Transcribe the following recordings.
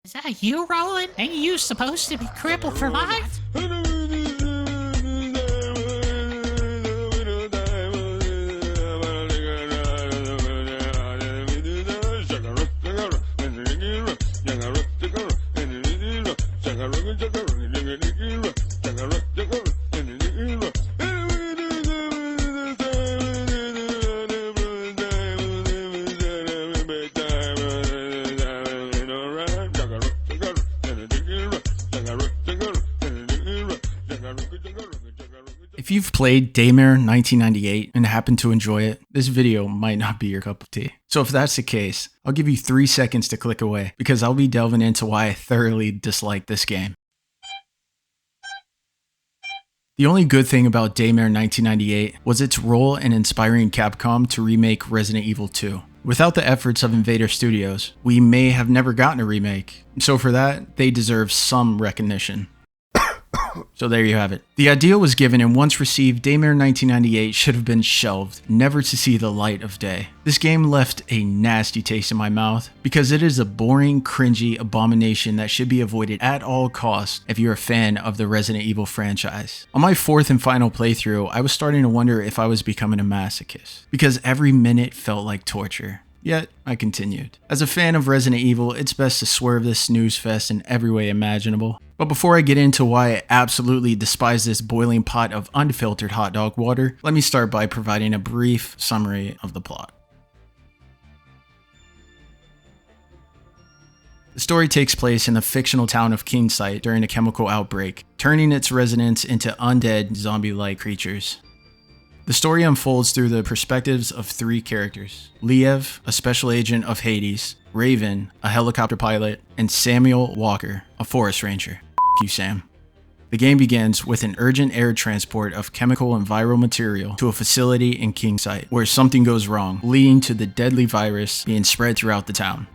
Is that you, Roland? Ain't you supposed to be crippled for life? If you've played Daymare 1998 and happen to enjoy it, this video might not be your cup of tea. So if that's the case, I'll give you 3 seconds to click away because I'll be delving into why I thoroughly dislike this game. The only good thing about Daymare 1998 was its role in inspiring Capcom to remake Resident Evil 2. Without the efforts of Invader Studios, we may have never gotten a remake, so for that, they deserve some recognition. So there you have it. The idea was given, and once received, Daymare 1998 should have been shelved, never to see the light of day. This game left a nasty taste in my mouth because it is a boring, cringy abomination that should be avoided at all costs if you're a fan of the Resident Evil franchise. On my 4th and final playthrough, I was starting to wonder if I was becoming a masochist because every minute felt like torture. Yet, I continued. As a fan of Resident Evil, it's best to swerve this snooze fest in every way imaginable. But before I get into why I absolutely despise this boiling pot of unfiltered hot dog water, let me start by providing a brief summary of the plot. The story takes place in the fictional town of Kingsight during a chemical outbreak, turning its residents into undead, zombie-like creatures. The story unfolds through the perspectives of 3 characters: Liev, a special agent of Hades, Raven, a helicopter pilot, and Samuel Walker, a forest ranger. F you, Sam. The game begins with an urgent air transport of chemical and viral material to a facility in Kingsight, where something goes wrong, leading to the deadly virus being spread throughout the town.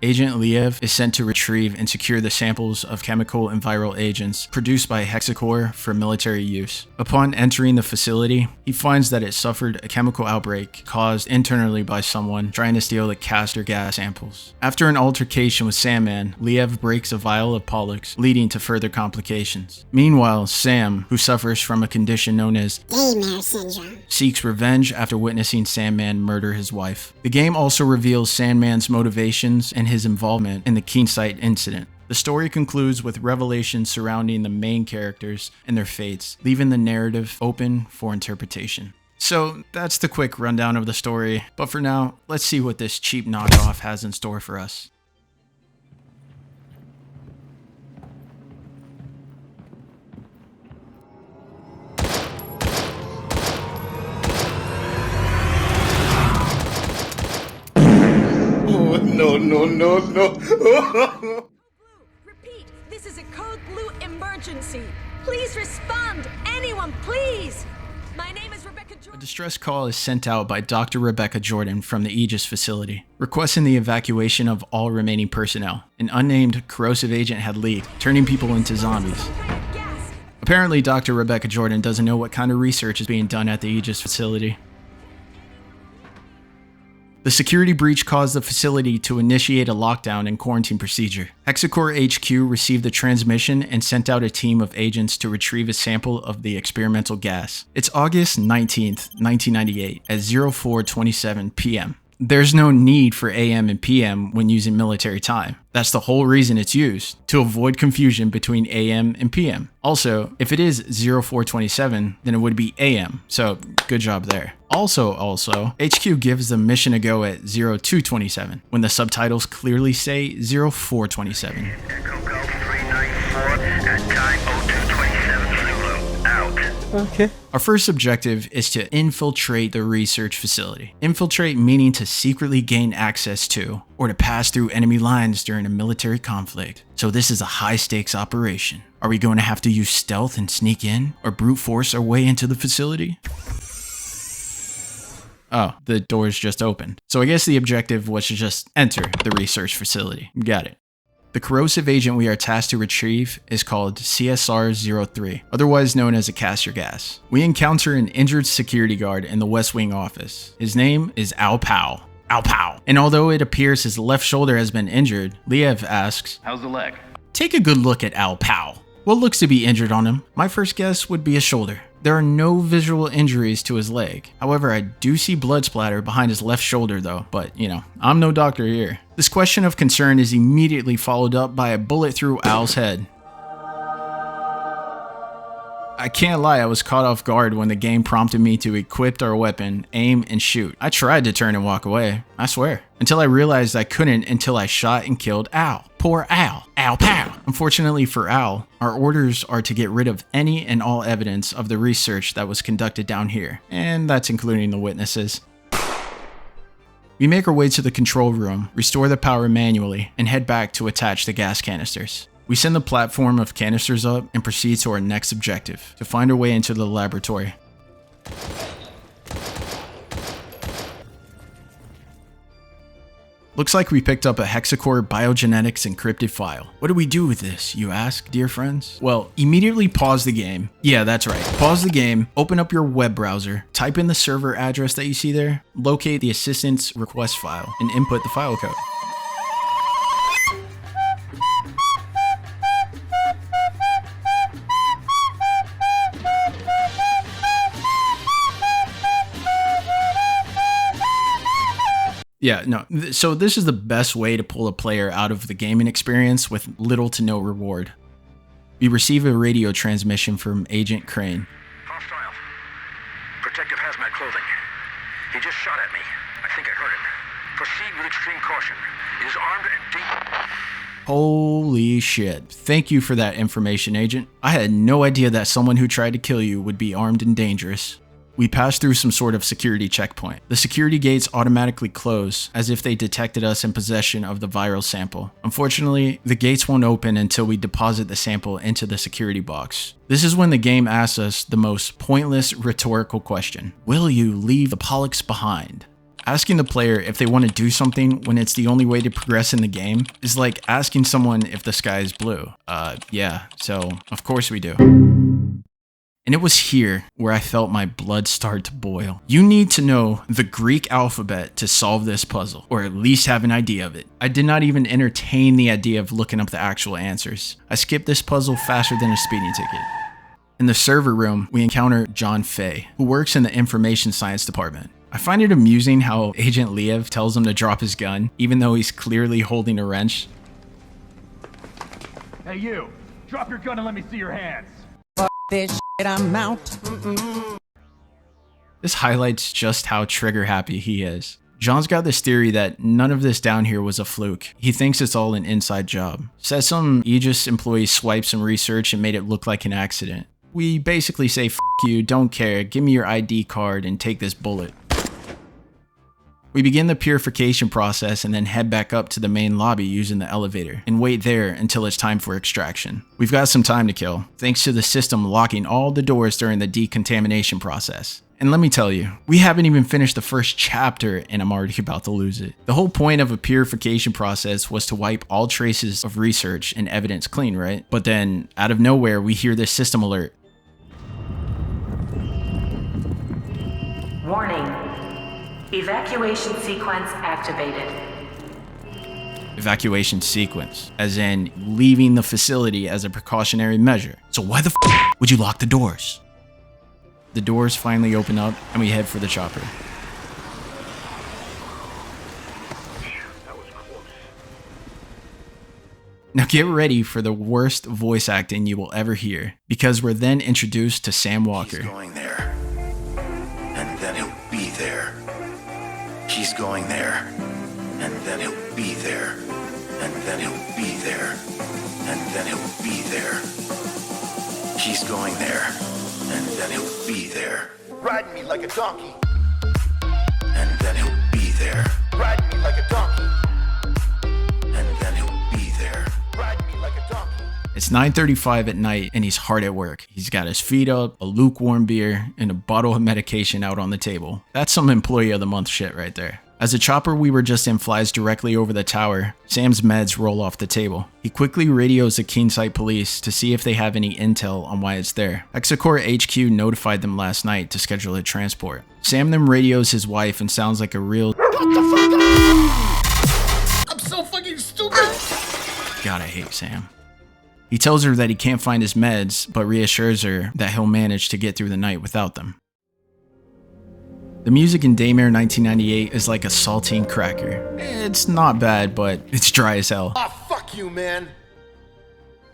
Agent Liev is sent to retrieve and secure the samples of chemical and viral agents produced by Hexacore for military use. Upon entering the facility, he finds that it suffered a chemical outbreak caused internally by someone trying to steal the castor gas samples. After an altercation with Sandman, Liev breaks a vial of Pollux, leading to further complications. Meanwhile, Sam, who suffers from a condition known as Daymare syndrome, seeks revenge after witnessing Sandman murder his wife. The game also reveals Sandman's motivations and his involvement in the Kingsight incident. The story concludes with revelations surrounding the main characters and their fates, leaving the narrative open for interpretation. So that's the quick rundown of the story, but for now, let's see what this cheap knockoff has in store for us. No. Repeat, this is a Code Blue emergency. Please respond. Anyone, please. My name is Rebecca A Jordan. distress call is sent out by Dr. Rebecca Jordan from the Aegis facility, requesting the evacuation of all remaining personnel. An unnamed corrosive agent had leaked, turning people into zombies. Gas. Apparently, Dr. Rebecca Jordan doesn't know what kind of research is being done at the Aegis facility. The security breach caused the facility to initiate a lockdown and quarantine procedure. Hexacore HQ received the transmission and sent out a team of agents to retrieve a sample of the experimental gas. It's August 19th, 1998 at 04:27 p.m. There's no need for AM and PM when using military time. That's the whole reason it's used, to avoid confusion between AM and PM. Also, if it is 04:27, then it would be AM, so good job there. Also, HQ gives the mission a go at 02:27, when the subtitles clearly say 04:27. Echo Golf 394 at time 0227 Zulu. Out. Okay. Our first objective is to infiltrate the research facility. Infiltrate meaning to secretly gain access to, or to pass through enemy lines during a military conflict. So this is a high stakes operation. Are we going to have to use stealth and sneak in, or brute force our way into the facility? Oh, the doors just opened. So I guess the objective was to just enter the research facility. Got it. The corrosive agent we are tasked to retrieve is called CSR-03, otherwise known as a castor gas. We encounter an injured security guard in the West Wing office. His name is Al Powell. Ow pow. And although it appears his left shoulder has been injured, Liev asks, How's the leg? take a good look at Ow pow. What looks to be injured on him? My first guess would be his shoulder. There are no visual injuries to his leg. However, I do see blood splatter behind his left shoulder though, but you know, I'm no doctor here. This question of concern is immediately followed up by a bullet through Al's head. I can't lie, I was caught off guard when the game prompted me to equip our weapon, aim, and shoot. I tried to turn and walk away, I swear. Until I realized I couldn't until I shot and killed Al. Poor Al. Ow pow. Unfortunately for Al, our orders are to get rid of any and all evidence of the research that was conducted down here, and that's including the witnesses. We make our way to the control room, restore the power manually, and head back to attach the gas canisters. We send the platform of canisters up and proceed to our next objective, to find our way into the laboratory. Looks like we picked up a hexacore biogenetics encrypted file. What do we do with this, you ask, dear friends? Well, immediately pause the game. Yeah, that's right. Pause the game, open up your web browser, type in the server address that you see there, locate the assistance request file, and input the file code. Yeah, no, so this is the best way to pull a player out of the gaming experience with little to no reward. We receive a radio transmission from Agent Crane. Hostile. Protective hazmat clothing. He just shot at me. I think I heard him. Proceed with extreme caution. He is armed and deep. Holy shit. Thank you for that information, Agent. I had no idea that someone who tried to kill you would be armed and dangerous. We passed through some sort of security checkpoint. The security gates automatically close, as if they detected us in possession of the viral sample. Unfortunately, the gates won't open until we deposit the sample into the security box. This is when the game asks us the most pointless rhetorical question. Will you leave the Pollux behind? Asking the player if they want to do something when it's the only way to progress in the game is like asking someone if the sky is blue. Yeah, so of course we do. And it was here where I felt my blood start to boil. You need to know the Greek alphabet to solve this puzzle, or at least have an idea of it. I did not even entertain the idea of looking up the actual answers. I skipped this puzzle faster than a speeding ticket. In the server room, we encounter John Fay, who works in the information science department. I find it amusing how Agent Liev tells him to drop his gun, even though he's clearly holding a wrench. Hey you, drop your gun and let me see your hands. This shit, I'm out. This highlights just how trigger happy he is. John's got this theory that none of this down here was a fluke. He thinks it's all an inside job. Says some Aegis employee swiped some research and made it look like an accident. We basically say, F you, don't care, give me your ID card and take this bullet. We begin the purification process and then head back up to the main lobby using the elevator and wait there until it's time for extraction. We've got some time to kill, thanks to the system locking all the doors during the decontamination process. And let me tell you, we haven't even finished the first chapter and I'm already about to lose it. The whole point of a purification process was to wipe all traces of research and evidence clean, right? But then, out of nowhere, we hear this system alert. Warning. Evacuation sequence activated. Evacuation sequence, as in leaving the facility as a precautionary measure. So why the f would you lock the doors? The doors finally open up and we head for the chopper. Now get ready for the worst voice acting you will ever hear, because we're then introduced to Sam Walker. He's going there, and then he'll be there. He's going there, and then he'll be there, and then he'll be there, and then he'll be there. He's going there, and then he'll be there. Riding me like a donkey. And then he'll be there. Riding me like a donkey. And then he'll be there. Riding me like a donkey. It's 9:35 at night and he's hard at work. He's got his feet up, a lukewarm beer, and a bottle of medication out on the table. That's some employee of the month shit right there. As the chopper we were just in flies directly over the tower, Sam's meds roll off the table. He quickly radios the Keen-Site police to see if they have any intel on why it's there. Hexacore HQ notified them last night to schedule a transport. Sam then radios his wife and sounds like a real "What the fuck? I'm so fucking stupid." God, I hate Sam. He tells her that he can't find his meds, but reassures her that he'll manage to get through the night without them. The music in Daymare 1998 is like a saltine cracker. It's not bad, but it's dry as hell. Ah, fuck you, man.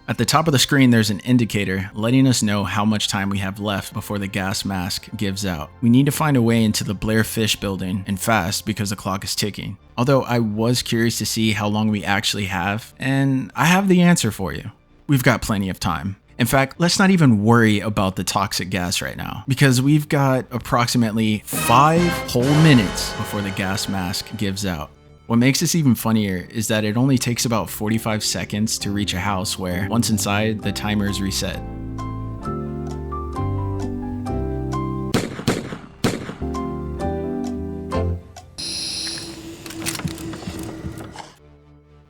At the top of the screen, there's an indicator letting us know how much time we have left before the gas mask gives out. We need to find a way into the Blair Fish building, and fast because the clock is ticking. Although I was curious to see how long we actually have, and I have the answer for you. We've got plenty of time. In fact, let's not even worry about the toxic gas right now, because we've got approximately 5 whole minutes before the gas mask gives out. What makes this even funnier is that it only takes about 45 seconds to reach a house where, once inside, the timer is reset.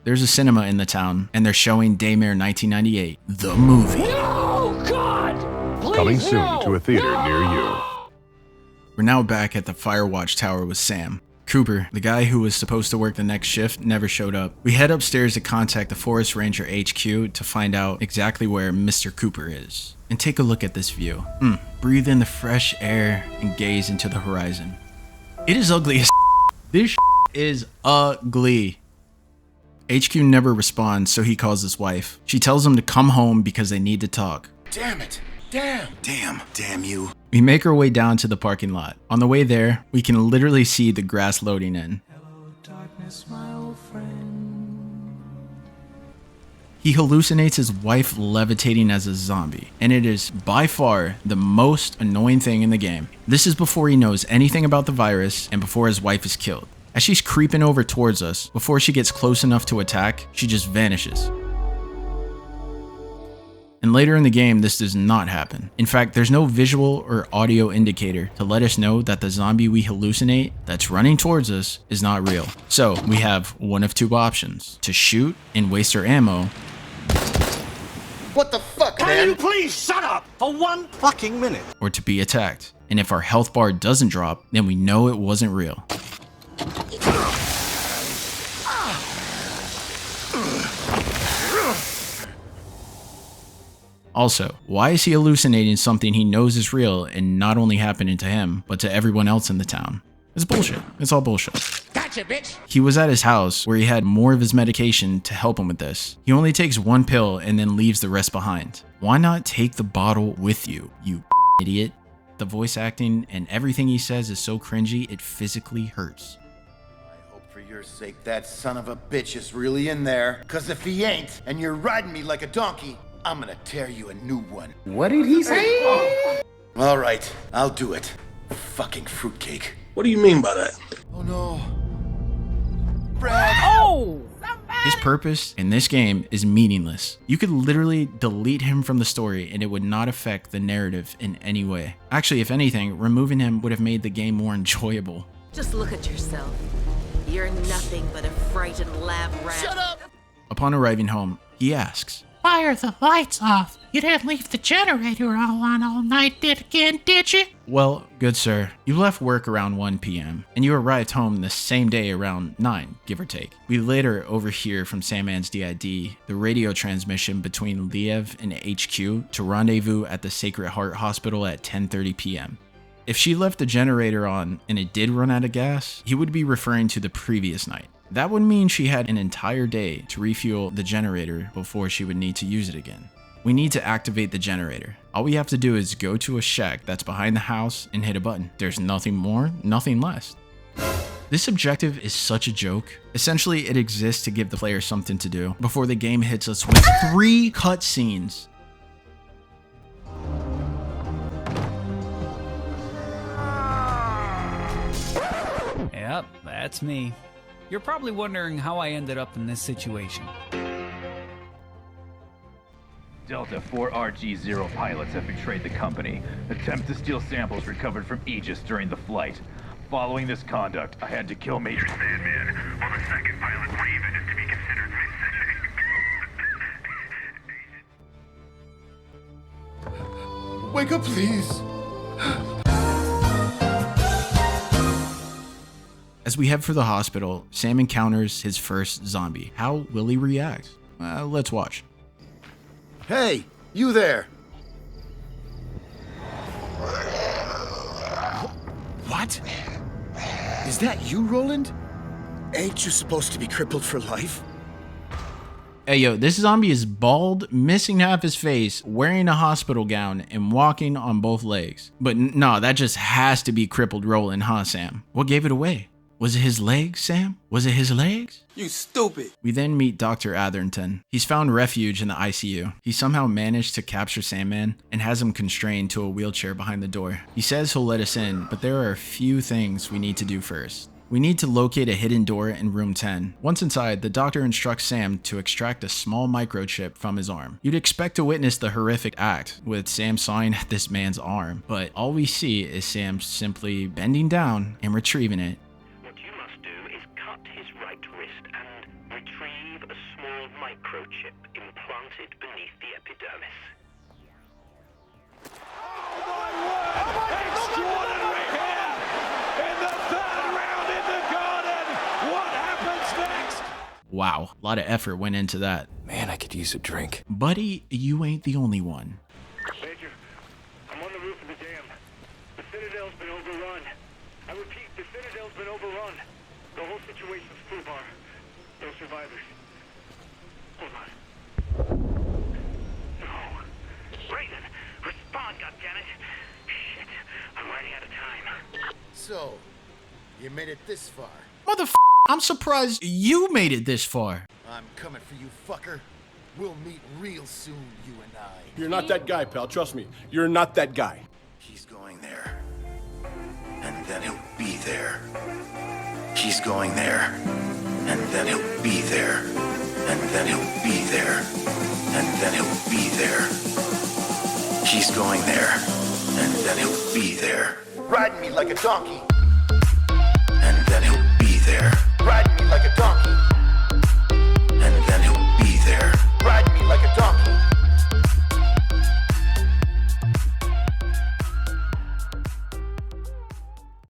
There's a cinema in the town, and they're showing Daymare 1998, the movie. Oh, God! Please, Coming soon to a theater near you. We're now back at the Firewatch Tower with Sam. Cooper, the guy who was supposed to work the next shift, never showed up. We head upstairs to contact the Forest Ranger HQ to find out exactly where Mr. Cooper is. And take a look at this view. Breathe in the fresh air and gaze into the horizon. It is ugly as This is ugly. HQ never responds, so he calls his wife. She tells him to come home because they need to talk. Damn it. Damn you. We make our way down to the parking lot. On the way there, we can literally see the grass loading in. Hello, darkness, my old friend. He hallucinates his wife levitating as a zombie, and it is by far the most annoying thing in the game. This is before he knows anything about the virus and before his wife is killed. As she's creeping over towards us, before she gets close enough to attack, she just vanishes. And later in the game, this does not happen. In fact, there's no visual or audio indicator to let us know that the zombie we hallucinate that's running towards us is not real. So we have one of two options: to shoot and waste our ammo, What the fuck, man? Can you please shut up for one fucking minute? or to be attacked. And if our health bar doesn't drop, then we know it wasn't real. Also, why is he hallucinating something he knows is real and not only happening to him, but to everyone else in the town? It's bullshit. It's all bullshit. Gotcha, bitch! He was at his house where he had more of his medication to help him with this. He only takes one pill and then leaves the rest behind. Why not take the bottle with you, you idiot? The voice acting and everything he says is so cringy, it physically hurts. I hope for your sake that son of a bitch is really in there. Cause if he ain't, and you're riding me like a donkey, I'm gonna tear you a new one. What did he say? All right, I'll do it. Fucking fruitcake. What do you mean by that? Oh no. Brad! Oh! His purpose in this game is meaningless. You could literally delete him from the story and it would not affect the narrative in any way. Actually, if anything, removing him would have made the game more enjoyable. Just look at yourself. You're nothing but a frightened lab rat. Shut up! Upon arriving home, he asks, Why are the lights off? You didn't leave the generator all on all night, did you? well, good sir, you left work around 1 p.m. and you arrived home the same day around 9, give or take. We later overhear from Sandman's DID the radio transmission between Liev and HQ to rendezvous at the Sacred Heart Hospital at 10:30 p.m. If she left the generator on and it did run out of gas, he would be referring to the previous night. That would mean she had an entire day to refuel the generator before she would need to use it again. We need to activate the generator. All we have to do is go to a shack that's behind the house and hit a button. There's nothing more, nothing less. This objective is such a joke. Essentially, it exists to give the player something to do before the game hits us with 3 cutscenes. Yep, that's me. You're probably wondering how I ended up in this situation. Delta 4RG-0 pilots have betrayed the company. Attempt to steal samples recovered from Aegis during the flight. Following this conduct, I had to kill Major Sandman, while the second pilot Raven is to be considered missing. Wake up, please. As we head for the hospital, Sam encounters his first zombie. How will he react? Let's watch. Hey, you there. What? Is that you, Roland? Ain't you supposed to be crippled for life? Hey yo, this zombie is bald, missing half his face, wearing a hospital gown, and walking on both legs. But no, that just has to be crippled Roland, huh, Sam? What gave it away? Was it his legs, Sam? Was it his legs? You stupid. We then meet Dr. Atherton. He's found refuge in the ICU. He somehow managed to capture Sandman and has him constrained to a wheelchair behind the door. He says he'll let us in, but there are a few things we need to do first. We need to locate a hidden door in room 10. Once inside, the doctor instructs Sam to extract a small microchip from his arm. You'd expect to witness the horrific act, with Sam sawing at this man's arm, but all we see is Sam simply bending down and retrieving it. Microchip implanted beneath the epidermis. Extraordinary here! In the third round in the garden! What happens next? Wow, a lot of effort went into that. Man, I could use a drink. Buddy, you ain't the only one. Major, I'm on the roof of the dam. The Citadel's been overrun. I repeat, the Citadel's been overrun. The whole situation's foobar. No survivors. Hold on. No. Raven, respond, goddammit. Shit, I'm running out of time. So, you made it this far. I'm surprised you made it this far. I'm coming for you, fucker. We'll meet real soon, you and I. You're not that guy, pal. Trust me. You're not that guy. He's going there. And then he'll be there. He's going there. And then he'll be there. And then he'll be there. And then he'll be there. He's going there. And then he'll be there. Riding me like a donkey. And then he'll be there. Riding